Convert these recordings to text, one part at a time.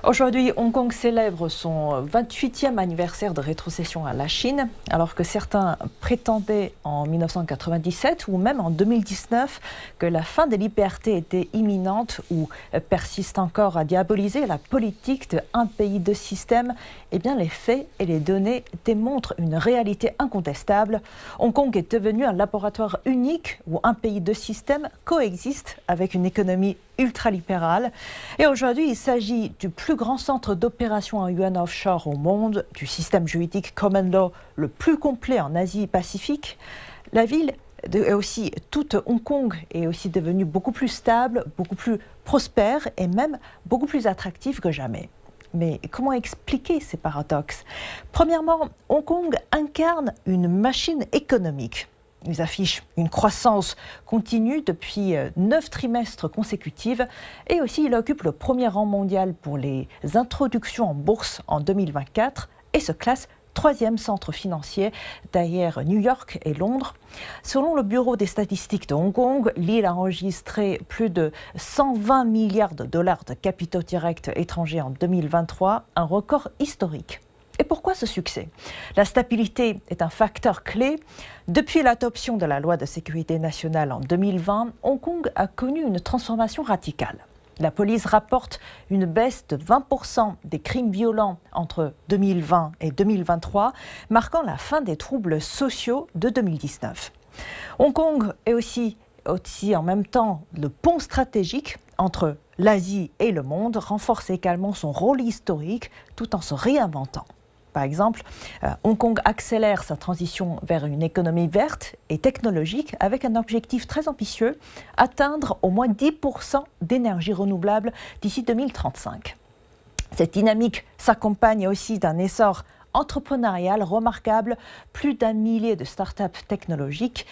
Aujourd'hui, Hong Kong célèbre son 28e anniversaire de rétrocession à la Chine, alors que certains prétendaient en 1997 ou même en 2019 que la fin des libertés était imminente ou persiste encore à diaboliser la politique de un pays, deux systèmes. Eh bien, les faits et les données démontrent une réalité incontestable. Hong Kong est devenu un laboratoire unique où un pays, deux systèmes coexistent avec une économie ultralibérale. Et aujourd'hui, il s'agit du plus grand centre d'opération en yuan offshore au monde, du système juridique common law le plus complet en Asie-Pacifique. La ville et aussi toute Hong Kong est aussi devenue beaucoup plus stable, beaucoup plus prospère et même beaucoup plus attractive que jamais. Mais comment expliquer ces paradoxes? Premièrement, Hong Kong incarne une machine économique. Ils affichent une croissance continue depuis 9 trimestres consécutifs et aussi il occupe le premier rang mondial pour les introductions en bourse en 2024 et se classe 3e centre financier derrière New York et Londres. Selon le Bureau des statistiques de Hong Kong, l'île a enregistré plus de 120 milliards de dollars de capitaux directs étrangers en 2023, un record historique. Et pourquoi ce succès? La stabilité est un facteur clé. Depuis l'adoption de la loi de sécurité nationale en 2020, Hong Kong a connu une transformation radicale. La police rapporte une baisse de 20% des crimes violents entre 2020 et 2023, marquant la fin des troubles sociaux de 2019. Hong Kong est aussi en même temps le pont stratégique entre l'Asie et le monde, renforce également son rôle historique tout en se réinventant. Par exemple, Hong Kong accélère sa transition vers une économie verte et technologique avec un objectif très ambitieux, atteindre au moins 10% d'énergie renouvelable d'ici 2035. Cette dynamique s'accompagne aussi d'un essor entrepreneurial remarquable. Plus d'1 millier de startups technologiques,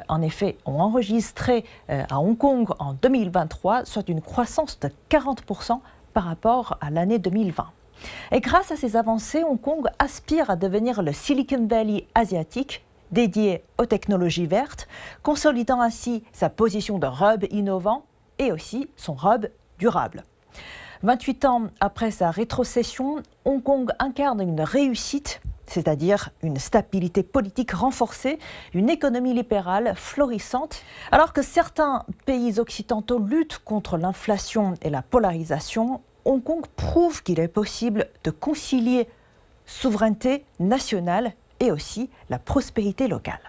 en effet, ont enregistré à Hong Kong en 2023, soit une croissance de 40% par rapport à l'année 2020. Et grâce à ces avancées, Hong Kong aspire à devenir le Silicon Valley asiatique dédié aux technologies vertes, consolidant ainsi sa position de hub innovant et aussi son hub durable. 28 ans après sa rétrocession, Hong Kong incarne une réussite, c'est-à-dire une stabilité politique renforcée, une économie libérale florissante. Alors que certains pays occidentaux luttent contre l'inflation et la polarisation, Hong Kong prouve qu'il est possible de concilier souveraineté nationale et aussi la prospérité locale.